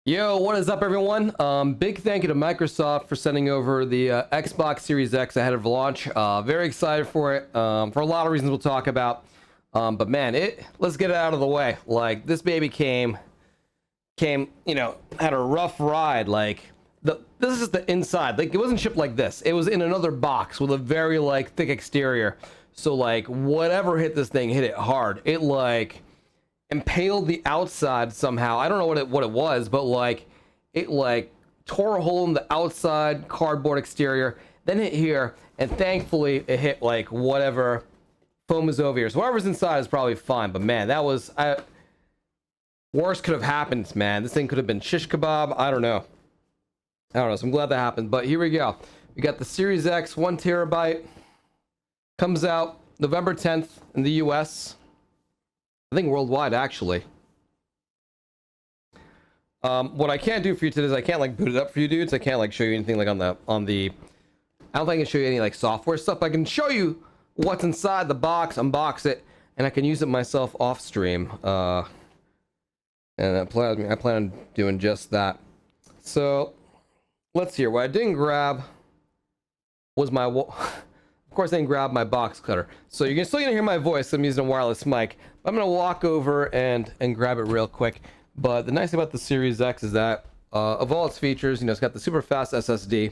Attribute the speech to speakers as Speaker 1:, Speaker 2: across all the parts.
Speaker 1: Yo, what is up, everyone? Big thank you to Microsoft for sending over the Xbox Series X ahead of launch. Very excited for it, for a lot of reasons we'll talk about. But man, let's get it out of the way. Like, this baby came, had a rough ride. Like, this is the inside. Like, it wasn't shipped like this. It was in another box with a very, like, thick exterior. So, like, whatever hit this thing, hit it hard. It, like, impaled the outside somehow. I don't know what it was, but like it like tore a hole in the outside cardboard exterior, then hit here, and thankfully it hit like whatever foam is over here. So whatever's inside is probably fine. But man, that was worse could have happened, man. This thing could have been shish kebab. I don't know. So I'm glad that happened. But here we go. We got the Series X, 1 terabyte. Comes out November 10th in the US. I think worldwide, actually. What I can't do for you today is I can't like boot it up for you dudes. I can't like show you anything like on the I don't think I can show you any like software stuff. I can show you what's inside the box, unbox it, and I can use it myself off stream. And I plan on doing just that. So let's see. What I didn't grab was my Of course, I didn't grab my box cutter. So you're still gonna hear my voice. I'm using a wireless mic. I'm gonna walk over and grab it real quick. But the nice thing about the Series X is that of all its features, it's got the super fast SSD.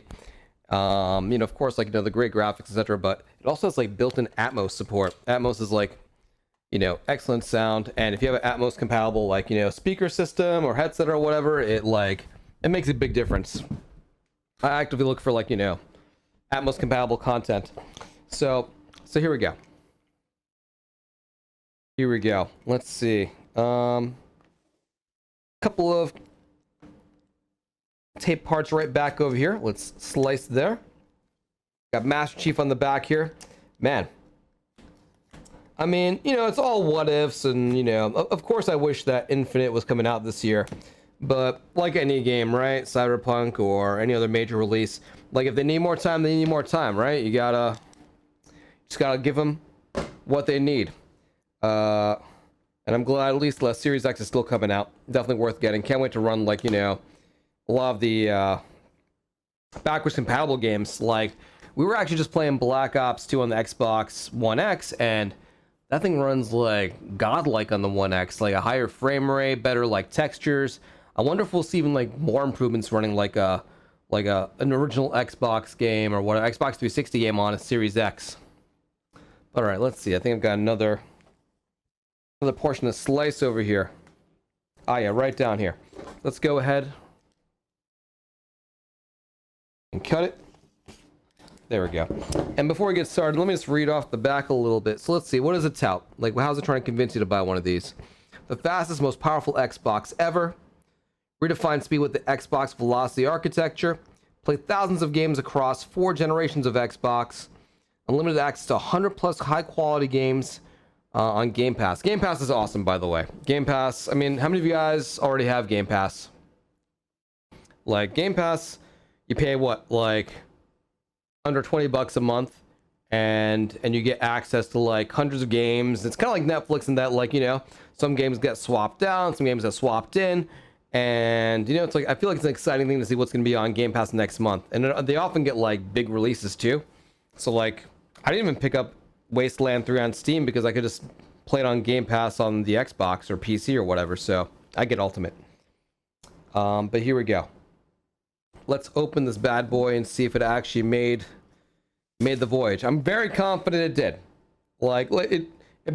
Speaker 1: Of course, like the great graphics, etc. But it also has like built-in Atmos support. Atmos is like, excellent sound. And if you have an Atmos compatible like speaker system or headset or whatever, it makes a big difference. I actively look for like Atmos compatible content. So here we go. Here we go. Let's see. Couple of tape parts right back over here. Let's slice there. Got Master Chief on the back here. Man. I mean, it's all what ifs, and of course I wish that Infinite was coming out this year. But like any game, right? Cyberpunk or any other major release, like if they need more time, they need more time, right? You just gotta give them what they need. And I'm glad at least the Series X is still coming out. Definitely worth getting. Can't wait to run like a lot of the backwards compatible games. Like we were actually just playing Black Ops 2 on the Xbox One X, and that thing runs like godlike on the One X, like a higher frame rate, better like textures. I wonder if we'll see even like more improvements running like an original Xbox game or what, Xbox 360 game on a Series X. All right, let's see. I think I've got another portion of slice over here. Ah, yeah, right down here. Let's go ahead and cut it. There we go. And before we get started, let me just read off the back a little bit. So let's see. What does it tout? Like, how's it trying to convince you to buy one of these? The fastest, most powerful Xbox ever. Redefine speed with the Xbox Velocity architecture. Play thousands of games across 4 generations of Xbox. Unlimited access to 100 plus high quality games on Game Pass. Game Pass is awesome, by the way. Game Pass, I mean, how many of you guys already have Game Pass? Like, Game Pass, you pay what, like under $20 a month, and you get access to like hundreds of games. It's kind of like Netflix in that, like, some games get swapped out, some games get swapped in. And it's like, I feel like it's an exciting thing to see what's going to be on Game Pass next month. And they often get like big releases too. So like, I didn't even pick up Wasteland 3 on Steam because I could just play it on Game Pass on the Xbox or PC or whatever. So I get Ultimate. But here we go. Let's open this bad boy and see if it actually made the voyage. I'm very confident it did. Like it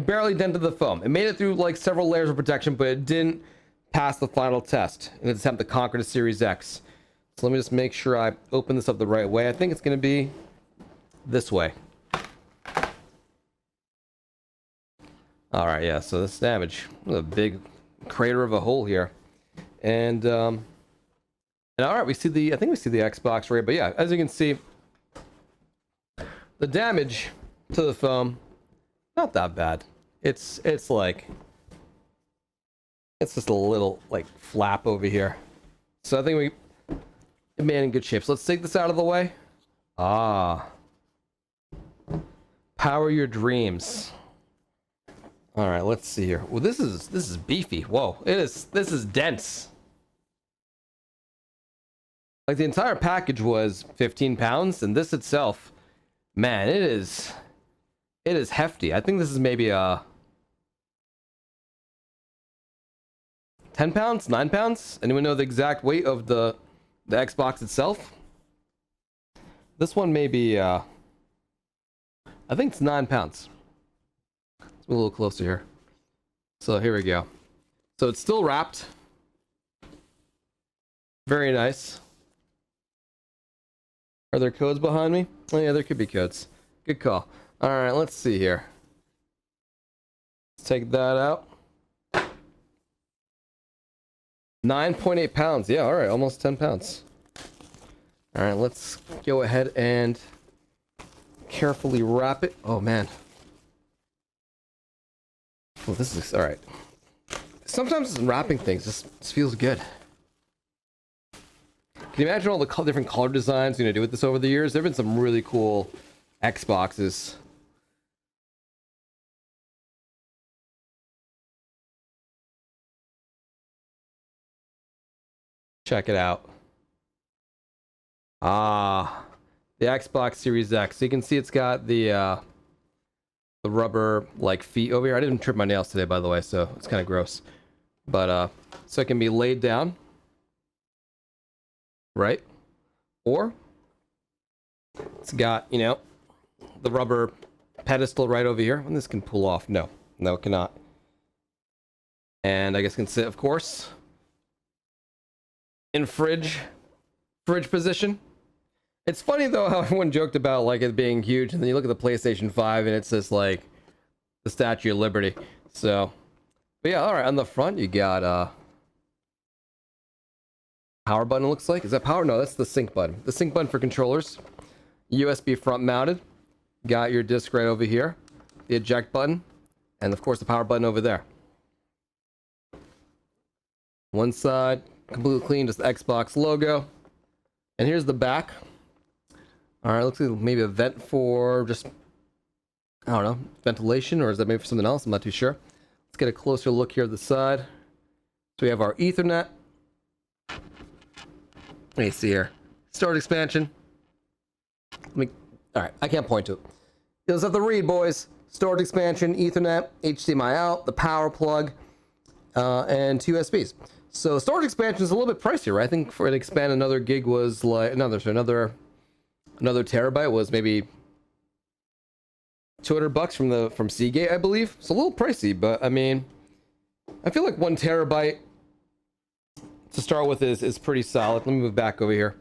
Speaker 1: barely dented the foam. It made it through like several layers of protection, but it didn't pass the final test in its attempt to conquer the Series X. So let me just make sure I open this up the right way. I think it's going to be this way. All right, yeah. So this damage, a big crater of a hole here, and all right, we see the. I think we see the Xbox right, but yeah, as you can see, the damage to the foam, not that bad. It's like. It's just a little like flap over here. So I think it made it in good shape. So let's take this out of the way. Ah. Power your dreams. All right, let's see here. Well, this is beefy. Whoa, this is dense. Like the entire package was 15 pounds, and this itself, man, it is hefty. I think this is maybe 10 pounds, 9 pounds. Anyone know the exact weight of the Xbox itself? This one may be I think it's 9 pounds. Let's move a little closer here. So here we go. So it's still wrapped. Very nice. Are there codes behind me? Oh yeah, there could be codes. Good call. All right, let's see here. Let's take that out. 9.8 pounds. Yeah, all right, almost 10 pounds. All right, let's go ahead and carefully wrap it. Oh man. Oh, this is all right. Sometimes wrapping things just feels good. Can you imagine all the different color designs you're gonna do with this over the years? There've been some really cool Xboxes. Check it out. Ah, the Xbox Series X. So you can see it's got the rubber like feet over here. I didn't trim my nails today, by the way, so it's kind of gross. But so it can be laid down, right? Or it's got, you know, the rubber pedestal right over here. And this can pull off. No, it cannot. And I guess it can sit, of course, in fridge position. It's funny though how everyone joked about like it being huge, and then you look at the PlayStation 5 and it's just like the Statue of Liberty. So, but yeah, all right. On the front, you got power button. It looks like, is that power? No, that's the sync button. The sync button for controllers. USB front mounted. Got your disc right over here. The eject button, and of course the power button over there. One side completely clean, just the Xbox logo. And here's the back. All right, looks like maybe a vent for just, I don't know, ventilation, or is that maybe for something else? I'm not too sure. Let's get a closer look here at the side. So we have our Ethernet. Let me see here. Storage expansion. All right, I can't point to it. You'll just have to read, boys. Storage expansion, Ethernet, HDMI out, the power plug, and 2 USBs. So storage expansion is a little bit pricier, right? I think for it to expand another gig was like another terabyte was maybe $200 from Seagate, I believe. It's a little pricey, but I mean, I feel like 1 terabyte to start with is pretty solid. Let me move back over here.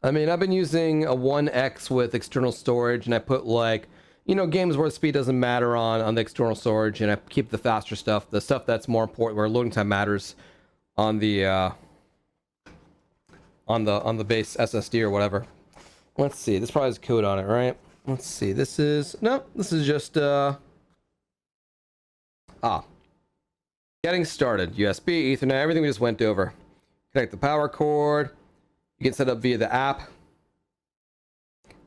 Speaker 1: I mean, I've been using a 1X with external storage, and I put like, you know, games where the speed doesn't matter on the external storage, and I keep the faster stuff, the stuff that's more important, where loading time matters, on the base SSD or whatever. Let's see. This probably has code on it, right? Let's see. This is just getting started. USB, Ethernet, everything we just went over. Connect the power cord. You can set up via the app.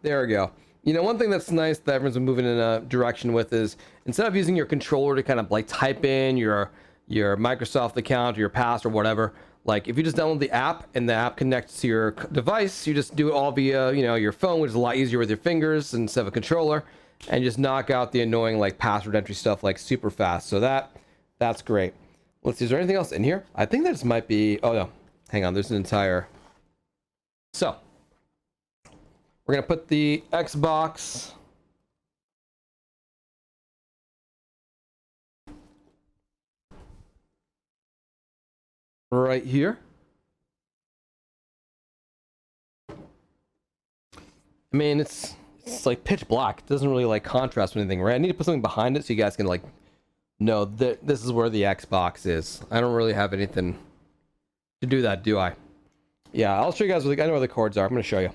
Speaker 1: There we go. You know, one thing that's nice that everyone's been moving in a direction with is, instead of using your controller to kind of like type in your Microsoft account or your pass or whatever, like if you just download the app and the app connects to your device, you just do it all via, you know, your phone, which is a lot easier with your fingers instead of a controller, and just knock out the annoying like password entry stuff like super fast. So that's great. Let's see, is there anything else in here? I think this might be, oh no, hang on, there's an entire, so we're gonna put the Xbox right here. I mean, it's like pitch black. It doesn't really like contrast with anything, right? I need to put something behind it so you guys can like know that this is where the Xbox is. I don't really have anything to do that, do I? Yeah, I'll show you guys. I know where the cords are. I'm gonna show you.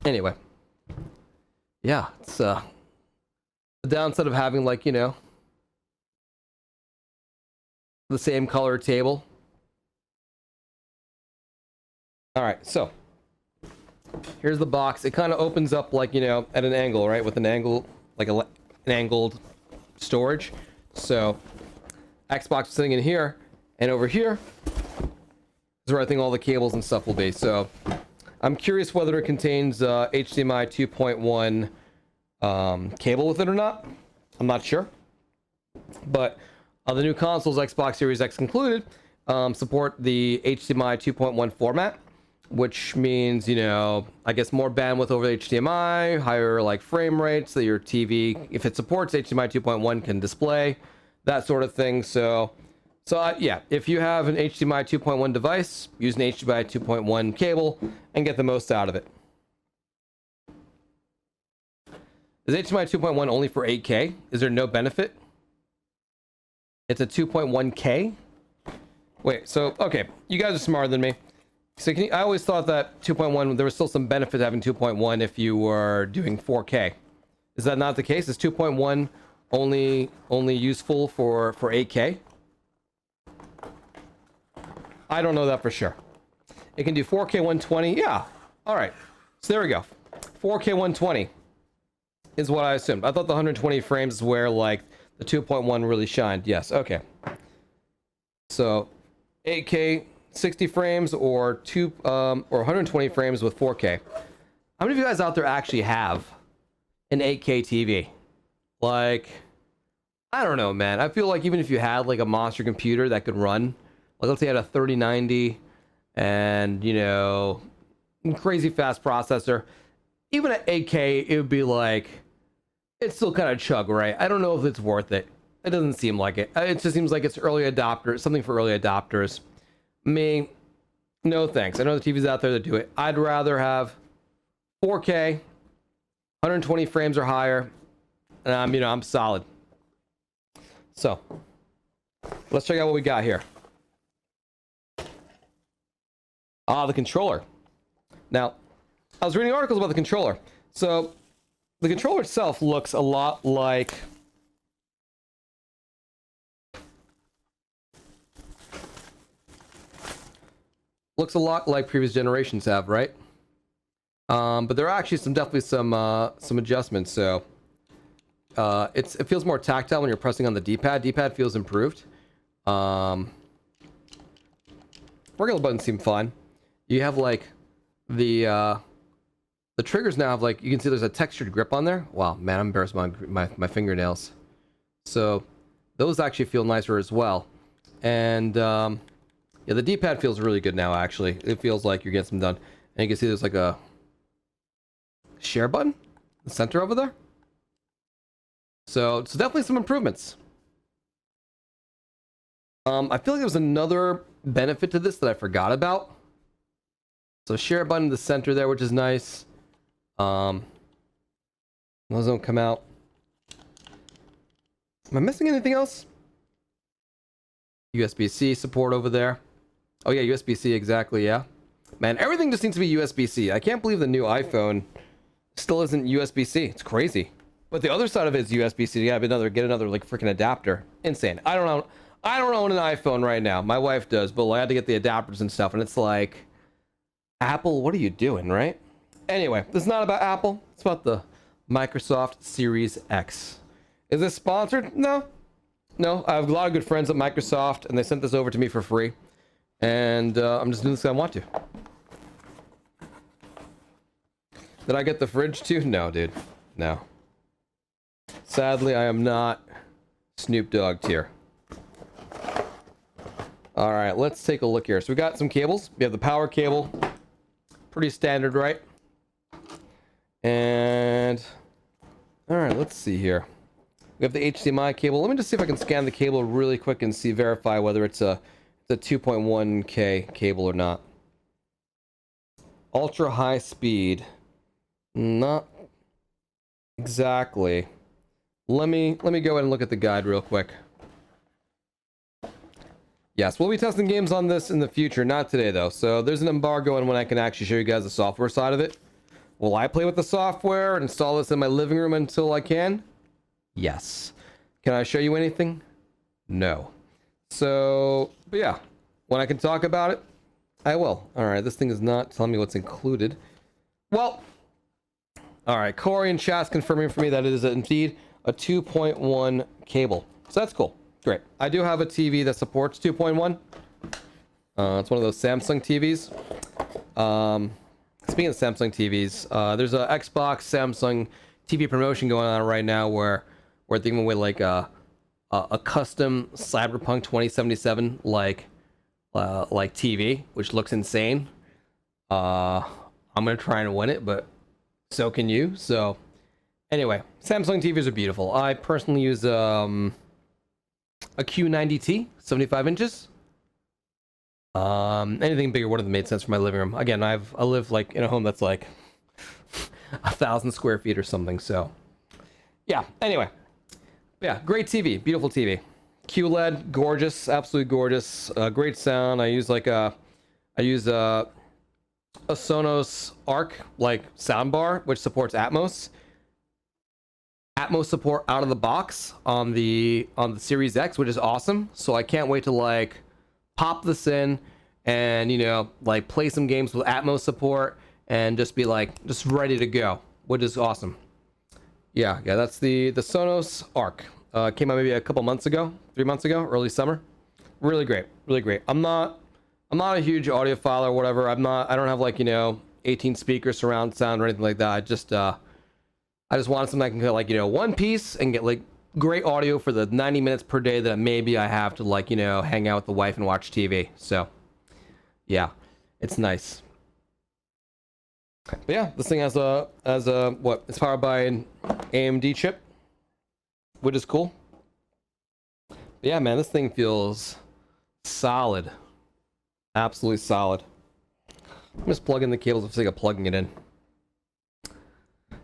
Speaker 1: Anyway, yeah, it's the downside of having, like, you know, the same color table. All right, so here's the box. It kind of opens up like, you know, at an angle, right? With an angle, like an angled storage. So Xbox is sitting in here, And over here is where I think all the cables and stuff will be. So I'm curious whether it contains HDMI 2.1 cable with it or not. I'm not sure. But the new consoles, Xbox Series X included, support the HDMI 2.1 format, which means, you know, I guess more bandwidth over HDMI, higher like frame rates that your TV, if it supports HDMI 2.1, can display, that sort of thing. So yeah, if you have an HDMI 2.1 device, use an HDMI 2.1 cable and get the most out of it. Is HDMI 2.1 only for 8K? Is there no benefit? It's a 2.1K? Wait, so, okay, you guys are smarter than me. So I always thought that 2.1, there was still some benefit to having 2.1 if you were doing 4K. Is that not the case? Is 2.1 only useful for 8K? I don't know that for sure. It can do 4K 120. Yeah. All right. So there we go. 4K 120 is what I assumed. I thought the 120 frames is where like the 2.1 really shined. Yes. Okay. So 8K 60 frames or 120 frames with 4K. How many of you guys out there actually have an 8K TV? Like, I don't know, man. I feel like even if you had like a monster computer that could run, like let's say you had a 3090 and, you know, crazy fast processor, even at 8K, it would be like, it's still kind of chug, right? I don't know if it's worth it. It doesn't seem like it. It just seems like it's early adopter, something for early adopters. Me, no thanks. I know the TVs out there that do it. I'd rather have 4K, 120 frames or higher, and I'm solid. So, let's check out what we got here. The controller. Now, I was reading articles about the controller. So, the controller itself looks a lot like previous generations have, right? But there are actually definitely some adjustments. So, it feels more tactile when you're pressing on the D-pad. D-pad feels improved. Regular buttons seem fine. You have like the triggers now have like, you can see there's a textured grip on there. Wow, man, I'm embarrassed by my fingernails. So those actually feel nicer as well. And yeah, the D-pad feels really good now, actually. It feels like you're getting some done. And you can see there's like a share button in the center over there. So definitely some improvements. I feel like there was another benefit to this that I forgot about. So share button in the center there, which is nice. Those don't come out. Am I missing anything else? USB-C support over there. Oh yeah, USB-C, exactly, yeah. Man, everything just needs to be USB-C. I can't believe the new iPhone still isn't USB-C. It's crazy. But the other side of it is USB-C. You gotta get another like freaking adapter. Insane. I don't own an iPhone right now. My wife does, but I had to get the adapters and stuff, and it's like, Apple, what are you doing, right? Anyway, this is not about Apple. It's about the Microsoft Series X. Is this sponsored? No. No, I have a lot of good friends at Microsoft, and they sent this over to me for free. And I'm just doing this because I want to. Did I get the fridge too? No, dude. No. Sadly, I am not Snoop Dogg tier. Alright, let's take a look here. So we got some cables. We have the power cable. Pretty standard, right? And alright, let's see here. We have the HDMI cable. Let me just see if I can scan the cable really quick and verify whether it's a 2.1K cable or not. Ultra high speed. Not exactly. Let me go ahead and look at the guide real quick. Yes, we'll be testing games on this in the future, not today though. So there's an embargo on when I can actually show you guys the software side of it. Will I play with the software and install this in my living room until I can? Yes. Can I show you anything? No. So, but yeah, when I can talk about it, I will. All right, this thing is not telling me what's included. Well, all right, Corey in chat's confirming for me that it is indeed a 2.1 cable. So that's cool. Great. I do have a TV that supports 2.1. It's one of those Samsung TVs. Speaking of Samsung TVs, there's a Xbox Samsung TV promotion going on right now where we're thinking with like a custom Cyberpunk 2077 like TV, which looks insane. I'm gonna try and win it, but so can you. So anyway, Samsung TVs are beautiful. I personally use a Q90T, 75 inches. Anything bigger wouldn't have made sense for my living room. Again, I live like in a home that's like 1,000 square feet or something. So yeah. Anyway, yeah, great TV, beautiful TV. QLED, gorgeous, absolutely gorgeous. Great sound. I use a Sonos Arc like soundbar, which supports Atmos. Atmos support out of the box on the Series X, which is awesome. So I can't wait to like pop this in and, you know, like play some games with Atmos support and just be like just ready to go, which is awesome. Yeah, that's the Sonos Arc. Came out maybe a couple months ago, 3 months ago, early summer. Really great, really great. I'm not a huge audiophile or whatever. I don't have like, you know, 18 speakers, surround sound or anything like that. I just wanted something I can get like, you know, one piece and get like great audio for the 90 minutes per day that maybe I have to like, you know, hang out with the wife and watch TV. So yeah, it's nice. But yeah, this thing has what? It's powered by an AMD chip, which is cool. But yeah, man, this thing feels solid. Absolutely solid. I'm just plugging the cables for the sake of plugging it in.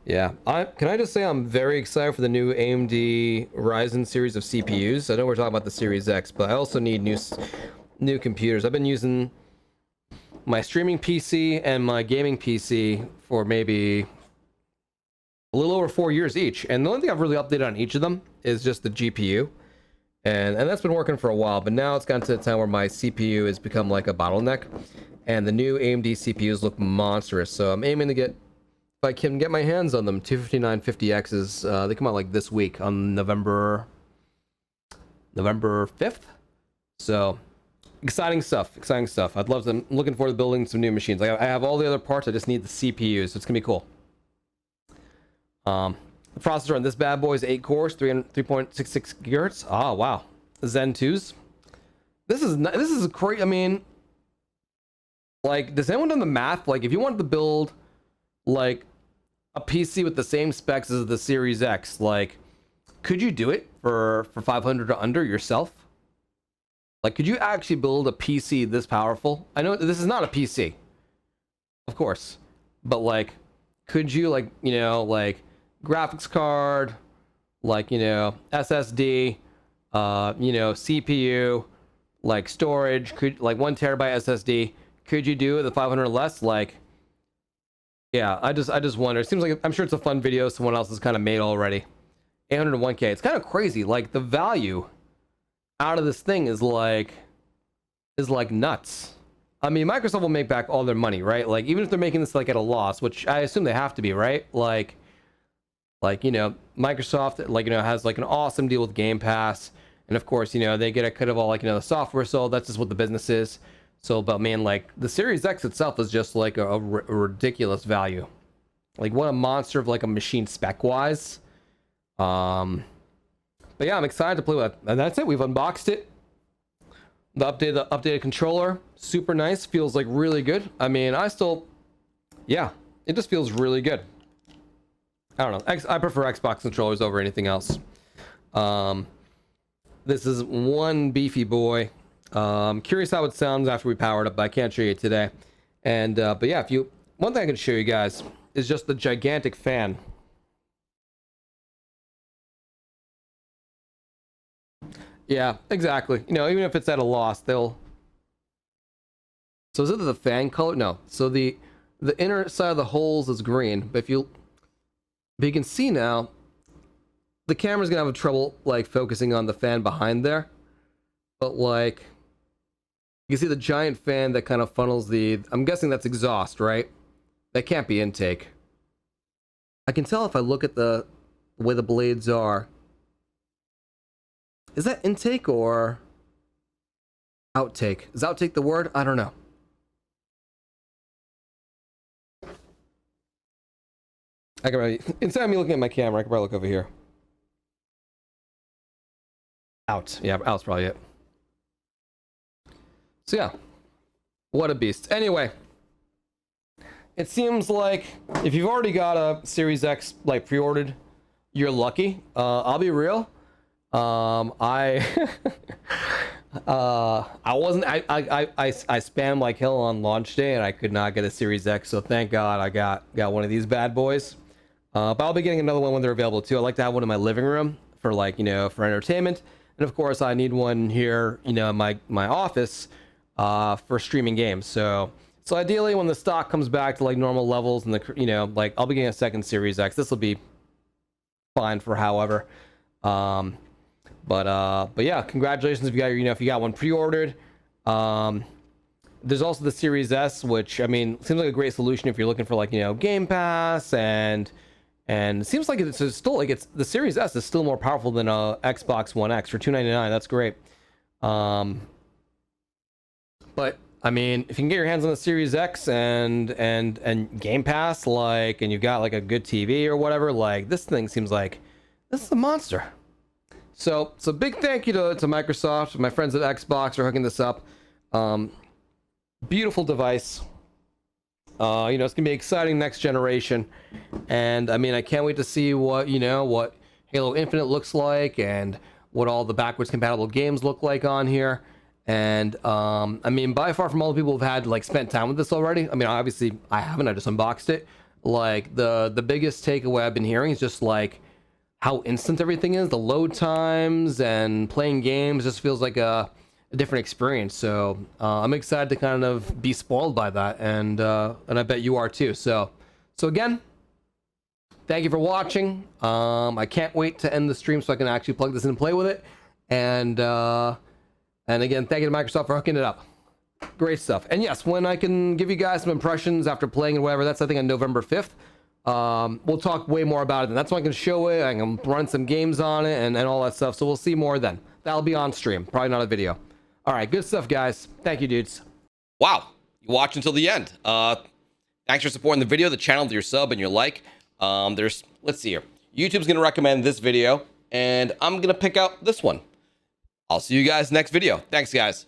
Speaker 1: Yeah, can I just say I'm very excited for the new AMD Ryzen series of CPUs. I know we're talking about the Series X, but I also need new computers. I've been using my streaming PC and my gaming PC for maybe a little over 4 years each, and the only thing I've really updated on each of them is just the GPU, and that's been working for a while. But now it's gotten to the time where my CPU has become like a bottleneck, and the new AMD CPUs look monstrous. So I'm aiming to get, if I can get my hands on them, 25950Xs. They come out like this week on November 5th. So exciting stuff. I'd love to. I'm looking forward to building some new machines. I have all the other parts. I just need the CPU, so it's gonna be cool. The processor on this bad boy is 8 cores, 3.66 gigahertz. Oh wow, Zen 2s. This is crazy. I mean, like, does anyone do the math? Like, if you wanted to build like a PC with the same specs as the Series X, like, could you do it for 500 or under yourself? Like, could you actually build a PC this powerful? I know this is not a PC, of course, but like, could you, like, you know, like graphics card, like, you know, SSD, you know, CPU, like storage, could like 1 terabyte SSD, could you do it the 500 or less? Like, yeah, I just wonder. It seems like, I'm sure it's a fun video someone else has kind of made already. 801K. It's kind of crazy. Like, the value out of this thing is like nuts. I mean, Microsoft will make back all their money, right? Like, even if they're making this like at a loss, which I assume they have to be, right? Like, you know, Microsoft, like, you know, has like an awesome deal with Game Pass, and of course, you know, they get a cut of all, like, you know, the software sold. That's just what the business is. So, but man, like, the Series X itself is just like a ridiculous value. Like, what a monster of like a machine spec wise. But yeah, I'm excited to play with it. And that's it. We've unboxed it. The updated controller, super nice. Feels like really good. I mean, yeah, it just feels really good. I don't know. I prefer Xbox controllers over anything else. This is one beefy boy. Curious how it sounds after we power it up, but I can't show you today. And but yeah, one thing I can show you guys is just the gigantic fan. Yeah, exactly. You know, even if it's at a loss, they'll. So is it the fan color? No. So the inner side of the holes is green, but if you can see now, the camera's gonna have trouble like focusing on the fan behind there. But like, you can see the giant fan that kind of funnels the. I'm guessing that's exhaust, right? That can't be intake. I can tell if I look at the way the blades are. Is that intake or outtake? Is outtake the word? I don't know. I can probably, instead of me looking at my camera, I can probably look over here. Out. Yeah, out's probably it. So yeah, what a beast. Anyway, it seems like if you've already got a Series X like pre-ordered, you're lucky. I'll be real. I spammed like hell on launch day and I could not get a Series X, so thank God I got one of these bad boys. But I'll be getting another one when they're available too. I like to have one in my living room for like, you know, for entertainment. And of course I need one here, you know, in my office for streaming games. So ideally when the stock comes back to like normal levels and the, you know, like I'll be getting a second Series X. This will be fine for however. But yeah, congratulations if you got your, you know, if you got one pre-ordered. There's also the Series S, which I mean seems like a great solution if you're looking for like, you know, Game Pass, and it seems like it's still like it's the Series S is still more powerful than a Xbox One X for $299. That's great. But I mean, if you can get your hands on the Series X and Game Pass, like, and you've got like a good TV or whatever, like this thing seems like this is a monster. So big thank you to Microsoft, my friends at Xbox for hooking this up. Beautiful device. You know, it's gonna be exciting next generation, and I mean, I can't wait to see what, you know, what Halo Infinite looks like and what all the backwards compatible games look like on here. And I mean, by far from all the people who've had like spent time with this already, I mean, obviously I haven't, I just unboxed it. Like the biggest takeaway I've been hearing is just like how instant everything is. The load times and playing games just feels like a different experience. So I'm excited to kind of be spoiled by that, and I bet you are too. So again, thank you for watching. I can't wait to end the stream so I can actually plug this in and play with it. And again, thank you to Microsoft for hooking it up. Great stuff. And yes, when I can give you guys some impressions after playing and whatever, that's I think on November 5th. We'll talk way more about it, and that's when I can show it. I can run some games on it and all that stuff. So we'll see more then. That'll be on stream, probably not a video. All right, good stuff, guys. Thank you, dudes.
Speaker 2: Wow, you watched until the end. Thanks for supporting the video, the channel, with your sub and your like. Let's see here. YouTube's gonna recommend this video, and I'm gonna pick out this one. I'll see you guys next video. Thanks, guys.